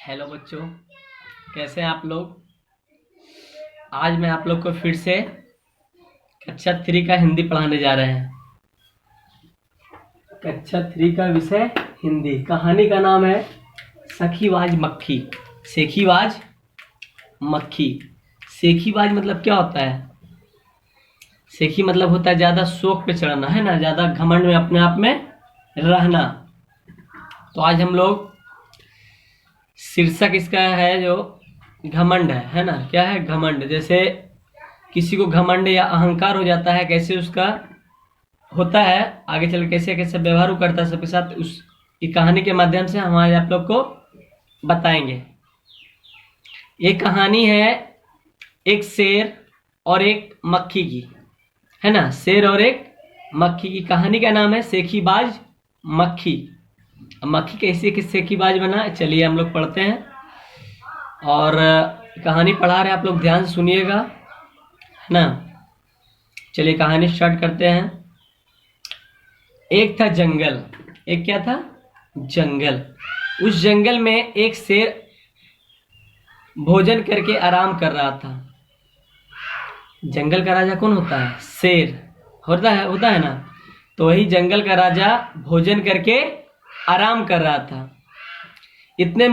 Hello बच्चों, कैसे हैं आप लोग। आज मैं आप लोग को फिर से कक्षा 3 का हिंदी पढ़ाने जा रहे हैं। कक्षा 3 का विषय हिंदी। कहानी का नाम है सखीबाज मक्खी। सेखीबाज मक्खी। सेखीबाज मतलब क्या होता है? सेखी मतलब होता है ज्यादा शौक पे चढ़ना, है ना, ज्यादा घमंड में, अपने आप में रहना। तो आज हम लोग, शीर्षक इसका है जो घमंड है ना। क्या है? घमंड। जैसे किसी को घमंड या अहंकार हो जाता है, कैसे उसका होता है, आगे चल कैसे कैसे व्यवहार वो करता है सबके साथ, उस कहानी के माध्यम से हम आज आप लोग को बताएंगे। ये कहानी है एक शेर और एक मक्खी की, है ना। शेर और एक मक्खी की कहानी का नाम है सेखीबाज मक्खी। अब मक्खी कैसे किस सेखीबाज बना, चलिए हम लोग पढ़ते हैं। और कहानी पढ़ा रहे आप लोग, ध्यान से सुनिएगा, है ना। चलिए कहानी स्टार्ट करते हैं। एक था जंगल। एक क्या था? जंगल। उस जंगल में एक शेर भोजन करके आराम कर रहा था। जंगल का राजा कौन होता है? शेर होता है ना। तो वही जंगल का राजा भोजन करके आराम कर रहा था। इतने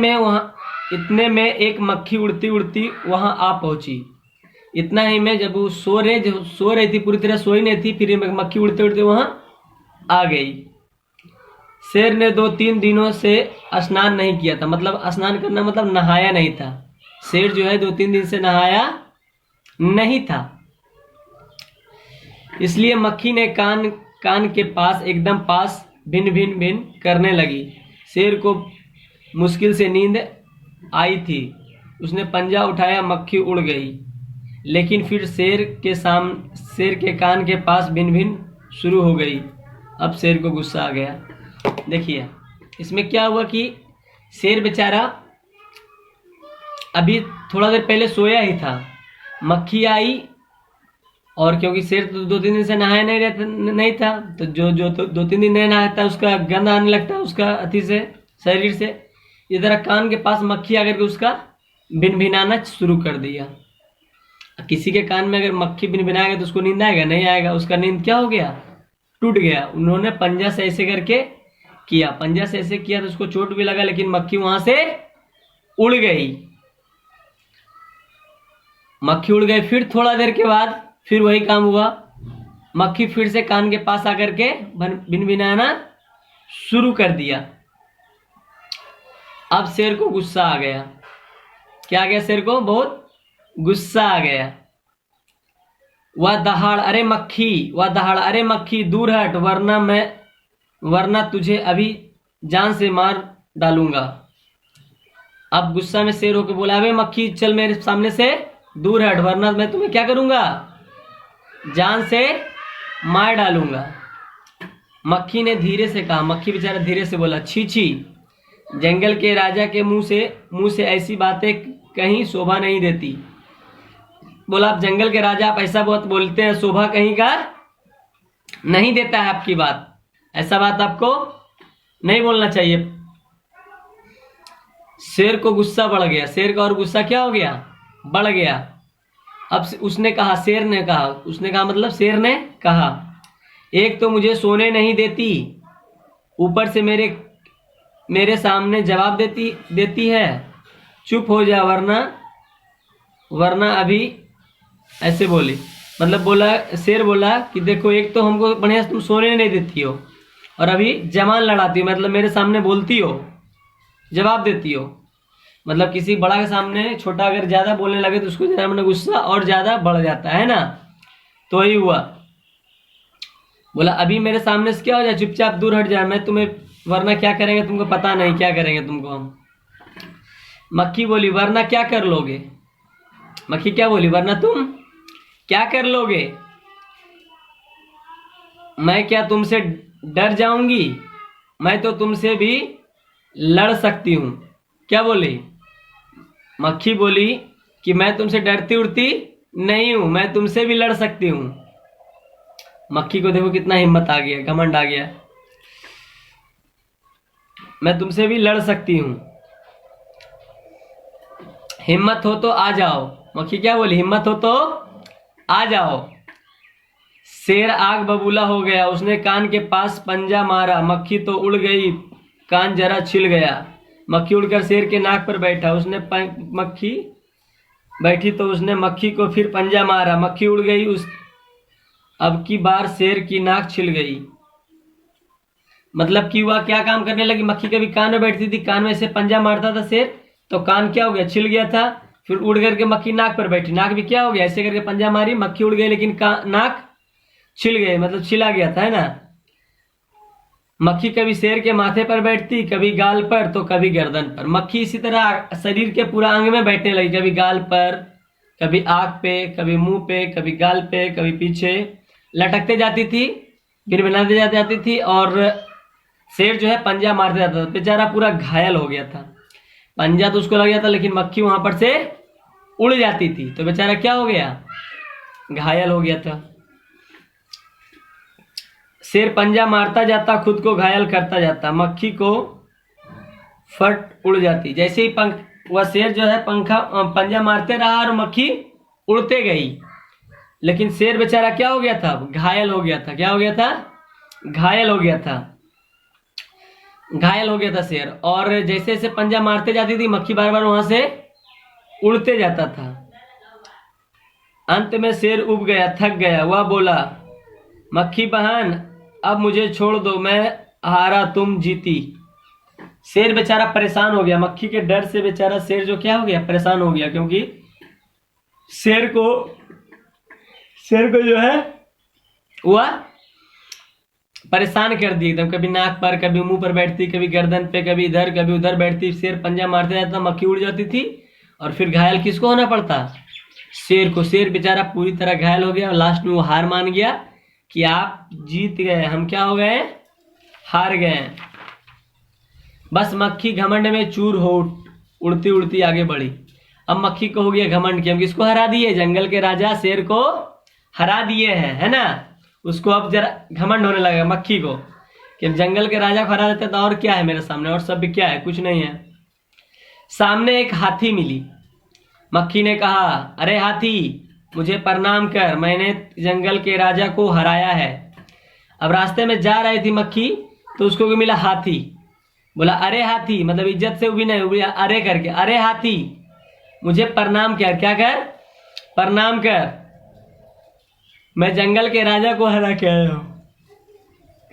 में एक मक्खी उड़ती उड़ती वहां आ पहुंची। इतना ही में जब वो सो रही थी, पूरी तरह सोई नहीं थी, फिर मक्खी उड़ते उड़ते वहां आ गई। शेर ने 2-3 दिनों से स्नान नहीं किया था। मतलब स्नान करना मतलब नहाया नहीं था। शेर जो है 2-3 दिन से नहाया नहीं था। इसलिए मक्खी ने कान कान के पास, एकदम पास, भिन भिन भिन करने लगी। शेर को मुश्किल से नींद आई थी। उसने पंजा उठाया, मक्खी उड़ गई। लेकिन फिर शेर के कान के पास भिन भिन शुरू हो गई। अब शेर को गुस्सा आ गया। देखिए इसमें क्या हुआ कि शेर बेचारा अभी थोड़ा देर पहले सोया ही था। मक्खी आई, और क्योंकि शेर तो 2-3 दिन से नहाया नहीं था, तो जो तो 2-3 दिन नहीं नहाता उसका गंध आने लगता है उसका अति से, शरीर से। इधर कान के पास मक्खी आकर के उसका भिनभिनाना शुरू कर दिया। किसी के कान में अगर मक्खी भिनभिनाएगा तो उसको नींद आएगा? नहीं आएगा। उसका नींद क्या हो गया? टूट गया। उन्होंने पंजा से ऐसे करके किया, पंजा से ऐसे किया तो उसको चोट भी लगा, लेकिन मक्खी वहां से उड़ गई। मक्खी उड़ गई। फिर थोड़ा देर के बाद फिर वही काम हुआ। मक्खी फिर से कान के पास आकर के भिनभिनाना शुरू कर दिया। अब शेर को गुस्सा आ गया। क्या आ गया? शेर को बहुत गुस्सा आ गया। वह दहाड़, अरे मक्खी दूर हट, वरना तुझे अभी जान से मार डालूंगा। अब गुस्सा में शेर होकर बोला, अबे मक्खी चल मेरे सामने से दूर हट, वरना मैं तुम्हें क्या करूंगा? जान से मार डालूंगा। मक्खी ने धीरे से कहा। मक्खी बेचारा धीरे से बोला, छी छी, जंगल के राजा के मुंह से ऐसी बातें कहीं शोभा नहीं देती। बोला, आप जंगल के राजा, आप ऐसा बहुत बोलते हैं, शोभा कहीं का नहीं देता है आपकी बात। ऐसा बात आपको नहीं बोलना चाहिए। शेर को गुस्सा बढ़ गया। शेर का और गुस्सा क्या हो गया? बढ़ गया। अब उसने कहा मतलब शेर ने कहा, एक तो मुझे सोने नहीं देती, ऊपर से मेरे सामने जवाब देती है। चुप हो जा, वरना अभी, ऐसे बोली। मतलब बोला, शेर बोला कि देखो, एक तो हमको बढ़िया तुम सोने नहीं देती हो, और अभी जवान लड़ाती हो, मतलब मेरे सामने बोलती हो, जवाब देती हो। मतलब किसी बड़ा के सामने छोटा अगर ज्यादा बोलने लगे तो उसको ज्यादा मतलब गुस्सा और ज्यादा बढ़ जाता है ना। तो वही हुआ। बोला, अभी मेरे सामने से क्या हो जाए, चुपचाप दूर हट जाए, मैं तुम्हें, वरना क्या करेंगे तुमको पता नहीं, क्या करेंगे तुमको हम। मक्खी बोली, वरना क्या कर लोगे? मक्खी क्या बोली? वरना तुम क्या कर लोगे? मैं क्या तुमसे डर जाऊंगी? मैं तो तुमसे भी लड़ सकती हूं। क्या बोली? मक्खी बोली कि मैं तुमसे डरती उड़ती नहीं हूं, मैं तुमसे भी लड़ सकती हूं। मक्खी को देखो कितना हिम्मत आ गया, घमंड आ गया। मैं तुमसे भी लड़ सकती हूं। हिम्मत हो तो आ जाओ। मक्खी क्या बोली? हिम्मत हो तो आ जाओ। शेर आग बबूला हो गया, उसने कान के पास पंजा मारा, मक्खी तो उड़ गई, कान जरा छिल गया। मक्खी उड़कर शेर के नाक पर बैठा, मक्खी बैठी तो उसने मक्खी को फिर पंजा मारा, मक्खी उड़ गई, उस अब की बार शेर की नाक छिल गई। मतलब कि वह क्या काम करने लगी? मक्खी कभी कान में बैठती थी, कान में से पंजा मारता था शेर, तो कान क्या हो गया? छिल गया था। फिर उड़ करके मक्खी नाक पर बैठी, नाक भी क्या हो गया? ऐसे करके पंजा मारी, मक्खी उड़ गई, लेकिन नाक छिल गई, मतलब छिला गया था, है ना। मक्खी कभी शेर के माथे पर बैठती, कभी गाल पर तो कभी गर्दन पर। मक्खी इसी तरह शरीर के पूरा अंग में बैठने लगी, कभी गाल पर, कभी आंख पे, कभी मुंह पे, कभी गाल पे, कभी पीछे, लटकते जाती थी, फिर बनाते जाती थी, और शेर जो है पंजा मारते जाता था। बेचारा पूरा घायल हो गया था, पंजा तो उसको लग गया था, लेकिन मक्खी वहां पर से उड़ जाती थी, तो बेचारा क्या हो गया? घायल हो गया था। शेर पंजा मारता जाता, खुद को घायल करता जाता, मक्खी को फट उड़ जाती। जैसे ही वह शेर जो है पंजा मारते रहा और मक्खी उड़ते गई, लेकिन शेर बेचारा क्या हो गया था? घायल हो गया था। क्या हो गया था? घायल हो गया था। घायल हो गया था शेर, और जैसे जैसे पंजा मारते जाती थी, मक्खी बार बार वहां से उड़ते जाता था। अंत में शेर उब गया, थक गया। वह बोला, मक्खी बहन अब मुझे छोड़ दो, मैं हारा तुम जीती। शेर बेचारा परेशान हो गया, मक्खी के डर से बेचारा शेर जो क्या हो गया? परेशान हो गया, क्योंकि शेर को जो है वह परेशान कर दी एकदम। कभी नाक पर, कभी मुंह पर बैठती, कभी गर्दन पे, कभी इधर कभी उधर बैठती। शेर पंजा मारते जाता, मक्खी उड़ जाती थी, और फिर घायल किसको होना पड़ता? शेर को। शेर बेचारा पूरी तरह घायल हो गया, और लास्ट में वो हार मान गया कि आप जीत गए, हम क्या हो गए? हार गए। बस मक्खी घमंड में चूर हो उड़ती उड़ती आगे बढ़ी। अब मक्खी को हो गया घमंड कि हम किसको हरा दिए? जंगल के राजा शेर को हरा दिए हैं, है ना। उसको अब जरा घमंड होने लगा मक्खी को कि जंगल के राजा को हरा देते तो और क्या है मेरे सामने, और सब भी क्या है? कुछ नहीं है। सामने एक हाथी मिली। मक्खी ने कहा, अरे हाथी, मुझे प्रणाम कर, मैंने जंगल के राजा को हराया है। अब रास्ते में जा रही थी मक्खी, तो उसको भी मिला हाथी। बोला, अरे हाथी, मतलब इज्जत से भी नहीं, उभी अरे करके, अरे हाथी मुझे प्रणाम कर। क्या कर? प्रणाम कर, मैं जंगल के राजा को हरा के आया हूं।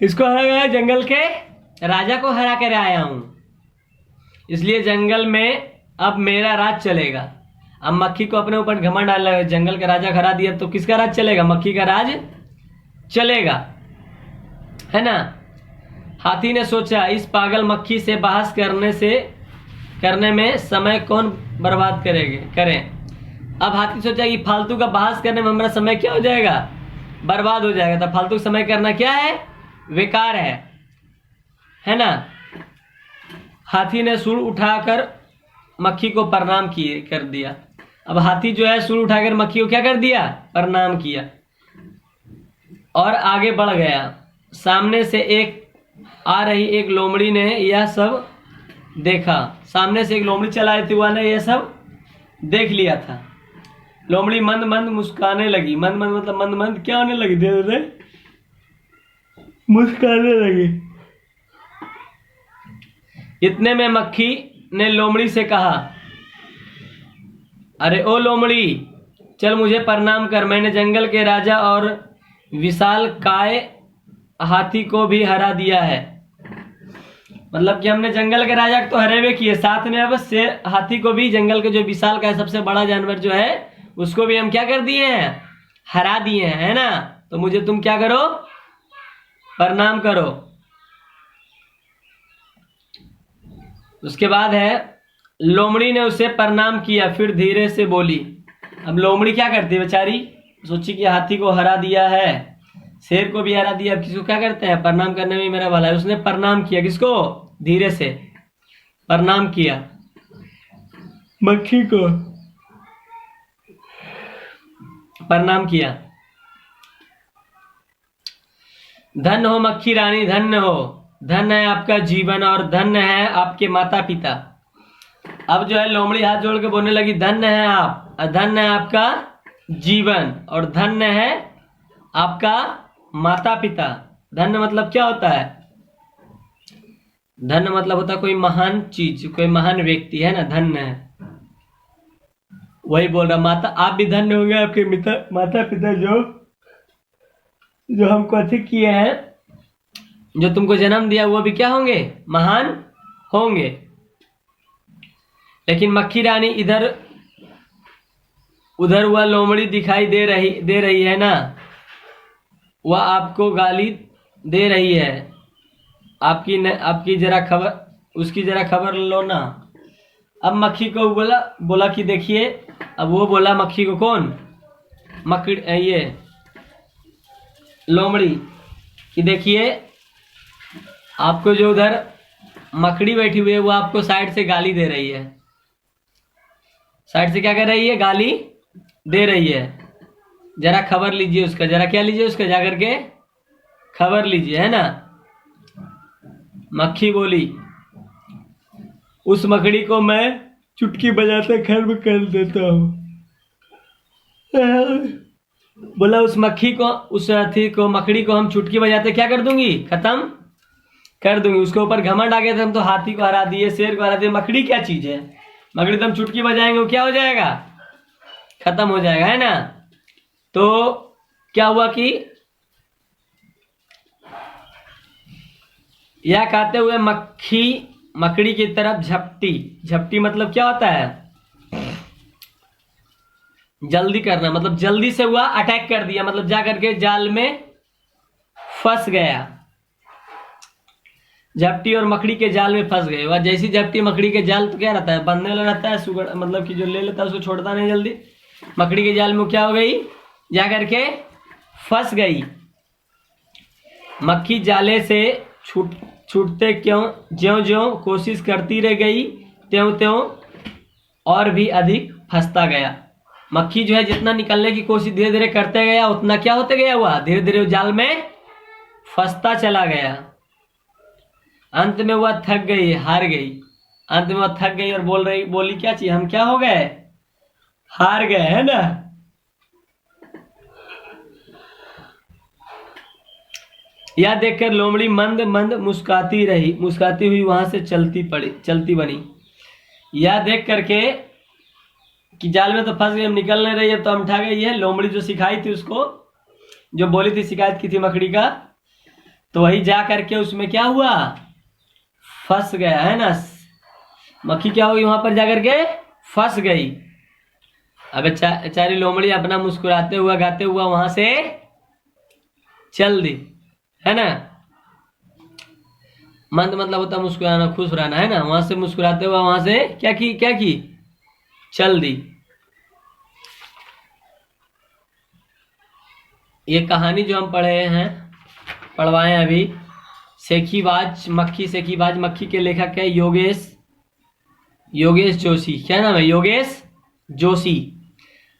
किसको हरा गया? जंगल के राजा को हरा कर आया हूं, इसलिए जंगल में अब मेरा राज चलेगा। अब मक्खी को अपने ऊपर घमंड डाल लगा, जंगल का राजा हरा दिया तो किसका राज चलेगा? मक्खी का राज चलेगा, है ना। हाथी ने सोचा, इस पागल मक्खी से बहस करने में समय कौन बर्बाद करें। अब हाथी सोचा कि फालतू का बहस करने में हमारा समय क्या हो जाएगा? बर्बाद हो जाएगा। तो फालतू समय करना क्या है? बेकार है ना। हाथी ने सूंड उठाकर मक्खी को प्रणाम कर दिया। अब हाथी जो है सूंड उठाकर मक्खी को क्या कर दिया? प्रणाम किया, और आगे बढ़ गया। सामने से आ रही एक लोमड़ी ने यह सब देखा। सामने से एक लोमड़ी चला रही थी, वह ने यह सब देख लिया था। लोमड़ी मंद मंद मुस्काने लगी। मंद मंद मतलब मंद मंद क्या होने लगी? धीरे धीरे मुस्काने लगी। इतने में मक्खी ने लोमड़ी से कहा, अरे ओ लोमड़ी, चल मुझे प्रणाम कर, मैंने जंगल के राजा और विशाल काय हाथी को भी हरा दिया है। मतलब कि हमने जंगल के राजा को तो हरे हुए किए, साथ में अब शेर हाथी को भी, जंगल के जो विशाल का सबसे बड़ा जानवर जो है उसको भी हम क्या कर दिए हैं? हरा दिए हैं, है ना। तो मुझे तुम क्या करो? प्रणाम करो। उसके बाद है, लोमड़ी ने उसे प्रणाम किया, फिर धीरे से बोली। अब लोमड़ी क्या करती है बेचारी? सोची कि हाथी को हरा दिया है, शेर को भी हरा दिया, अब किसको क्या करते हैं? प्रणाम करने में मेरा भला है। उसने प्रणाम किया, किसको? धीरे से प्रणाम किया मक्खी को, प्रणाम किया। धन्य हो मक्खी रानी, धन्य हो, धन्य है आपका जीवन और धन्य है आपके माता पिता। अब जो है लोमड़ी हाथ जोड़ के बोलने लगी, धन्य है आप, धन्य है आपका जीवन, और धन्य है आपका माता पिता। धन्य मतलब क्या होता है? धन्य मतलब होता है कोई महान चीज, कोई महान व्यक्ति है ना, धन्य है। वही बोल रहा, माता आप भी धन्य होंगे, आपके माता पिता जो हमको अच्छे किए हैं, जो तुमको जन्म दिया, वो भी क्या होंगे? महान होंगे। लेकिन मक्खी रानी इधर उधर वह लोमड़ी दिखाई दे रही है ना, वह आपको गाली दे रही है। आपकी जरा खबर, उसकी जरा खबर लो ना। अब मक्खी को बोला कि देखिए, अब वो बोला मक्खी को, कौन? ये लोमड़ी, कि देखिए आपको जो उधर मकड़ी बैठी हुई है वो आपको साइड से गाली दे रही है। साइड से क्या कर रही है? गाली दे रही है। जरा खबर लीजिए उसका, जरा क्या लीजिए उसका, जाकर के खबर लीजिए, है ना। मक्खी बोली, उस मकड़ी को मैं चुटकी बजाते खत्म कर देता हूँ। बोला उस मक्खी को, उस अथी को, मकड़ी को हम चुटकी बजाते क्या कर दूंगी? खत्म कर दूंगी। उसके ऊपर घमंड आ गया था, हम तो हाथी को हरा दिए, शेर को हरा दिए, मकड़ी क्या चीज है? मकड़ी तो हम चुटकी बजाएंगे वो क्या हो जाएगा? खत्म हो जाएगा, है ना। तो क्या हुआ कि यह कहते हुए मक्खी मकड़ी की तरफ झपटी। झपटी मतलब क्या होता है? जल्दी करना, मतलब जल्दी से हुआ अटैक कर दिया, मतलब जा करके जाल में फंस गया। झपटी और मकड़ी के जाल में फंस गए। वह जैसी झपटी मकड़ी के जाल तो क्या रहता है? बंधने वाला रहता है, सुगड़ मतलब कि जो ले लेता है उसको छोड़ता नहीं जल्दी। मकड़ी के जाल में क्या हो गई? जा करके फंस गई। मक्खी जाले से छूटते ज्यों ज्यों कोशिश करती रह गई, त्यों त्यों और भी अधिक फंसता गया। मक्खी जो है जितना निकलने की कोशिश धीरे धीरे करते गया, उतना क्या होते गया? हुआ धीरे धीरे जाल में फंसता चला गया। अंत में वह थक गई, हार गई। अंत में वह थक गई और बोली क्या चीज? हम क्या हो गए? हार गए, है ना। यह देखकर लोमड़ी मंद मंद मुस्कुराती हुई वहां से चलती बनी। यह देख करके कि जाल में तो फंस गए, हम निकल नहीं रही है, तो हम ठा गई है। लोमड़ी जो सिखाई थी उसको, जो बोली थी, शिकायत की थी मकड़ी का, तो वही जा करके उसमें क्या हुआ? फंस गया, है ना। मक्खी क्या होगी? वहां पर जाकर के फंस गई। अब बेचारी लोमड़ी अपना मुस्कुराते हुआ गाते हुआ वहां से चल दी, है ना। मंद मतलब होता मुस्कुराना, खुश रहना, है ना। वहां से मुस्कुराते हुआ वहां से क्या की? चल दी। ये कहानी जो हम पढ़वाए हैं अभी, सेखीबाज मक्खी के लेखक है योगेश जोशी। क्या नाम है? योगेश जोशी।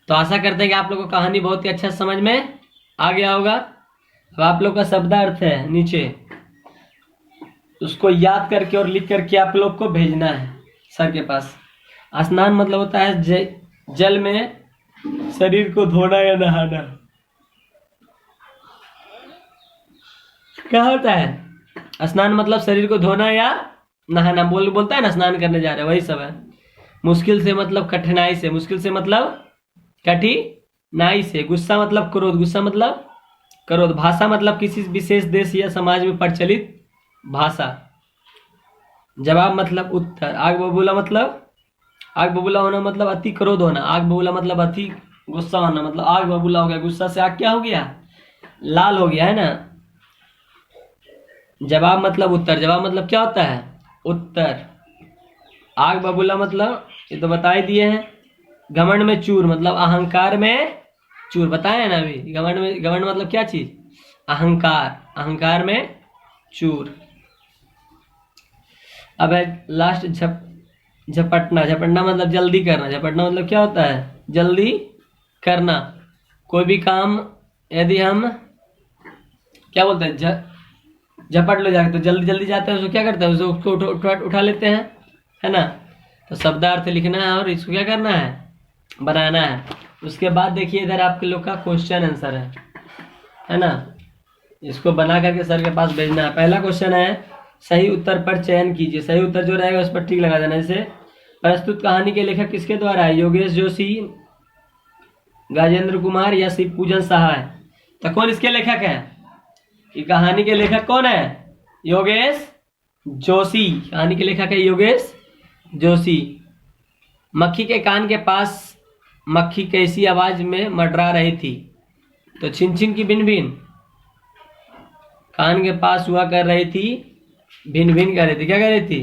तो आशा करते हैं कि आप लोगों को कहानी बहुत ही अच्छा समझ में आ गया होगा। अब आप लोग का शब्दार्थ है नीचे, उसको याद करके और लिख करके आप लोग को भेजना है सर के पास। स्नान मतलब होता है जल में शरीर को धोना या नहाना। क्या होता है? स्नान मतलब शरीर को धोना या नहाना। बोलता है ना स्नान करने जा रहे हैं, वही सब है। मुश्किल से मतलब कठिनाई से, मुश्किल से मतलब कठिनाई से। गुस्सा मतलब क्रोध। भाषा मतलब किसी विशेष देश या समाज में प्रचलित भाषा। जवाब मतलब उत्तर। आग बबूला होना मतलब अति क्रोध होना। आग बबूला मतलब अति गुस्सा होना, मतलब आग बबूला हो गया। गुस्सा से आग क्या हो गया? लाल हो गया, है ना। जवाब मतलब उत्तर। जवाब मतलब क्या होता है? उत्तर। आग बबूला मतलब ये तो बता ही दिए हैं। घमंड में चूर मतलब अहंकार में चूर, बताए हैं ना अभी। घमंड मतलब क्या चीज? अहंकार में चूर। अब है लास्ट झपटना मतलब जल्दी करना। झपटना मतलब क्या होता है? जल्दी करना। कोई भी काम यदि हम क्या बोलते हैं, झपट लो जाके, तो जल्दी जाते हैं उसको क्या करते हैं? उसको उठा लेते हैं, है ना। तो शब्दार्थ लिखना है और इसको क्या करना है, बनाना है। उसके बाद देखिए इधर आपके लोग का क्वेश्चन आंसर है ना, इसको बना करके सर के पास भेजना है। पहला क्वेश्चन है, सही उत्तर पर चयन कीजिए। सही उत्तर जो रहेगा उस पर टिक लगा देना। जैसे प्रस्तुत कहानी के लेखक किसके द्वारा है, योगेश जोशी, गाजेंद्र कुमार या शिव पूजन साहा है। तो कौन इसके लेखक है, ये कहानी के लेखक कौन है, योगेश जोशी। कहानी के लेखक है योगेश जोशी। मक्खी के कान के पास मक्खी कैसी आवाज में मंडरा रही थी, तो छिन छिन की भिन भिन। कान के पास हुआ कर रही थी, भिन भिन कर रही थी। क्या कर रही थी,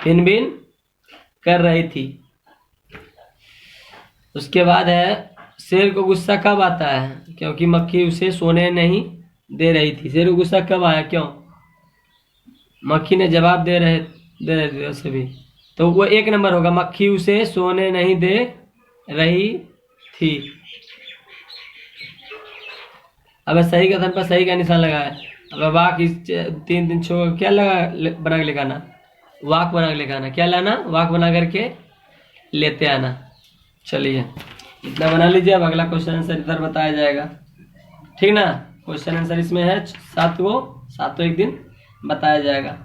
भिन भिन कर रही थी। उसके बाद है, शेर को गुस्सा कब आता है, क्योंकि मक्खी उसे सोने नहीं दे रही थी। शेर को गुस्सा कब आया, क्यों, मक्खी ने जवाब दे रहे थे वैसे भी, तो वो 1 नंबर होगा, मक्खी उसे सोने नहीं दे रही थी। अब सही कथन पर सही का निशान लगाया। अब वाक इस 3 छोड़ क्या लगा बना के लिखाना, वाक बना के लिखाना। क्या लाना, वाक बना करके लेते आना। चलिए इतना बना लीजिए। अब अगला क्वेश्चन आंसर इधर बताया जाएगा, ठीक ना। क्वेश्चन आंसर इसमें है 7 एक दिन बताया जाएगा।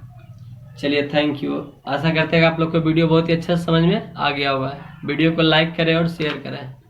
चलिए थैंक यू। आशा करते हैं कि आप लोग को वीडियो बहुत ही अच्छा समझ में आ गया होगा। वीडियो को लाइक करें और शेयर करें।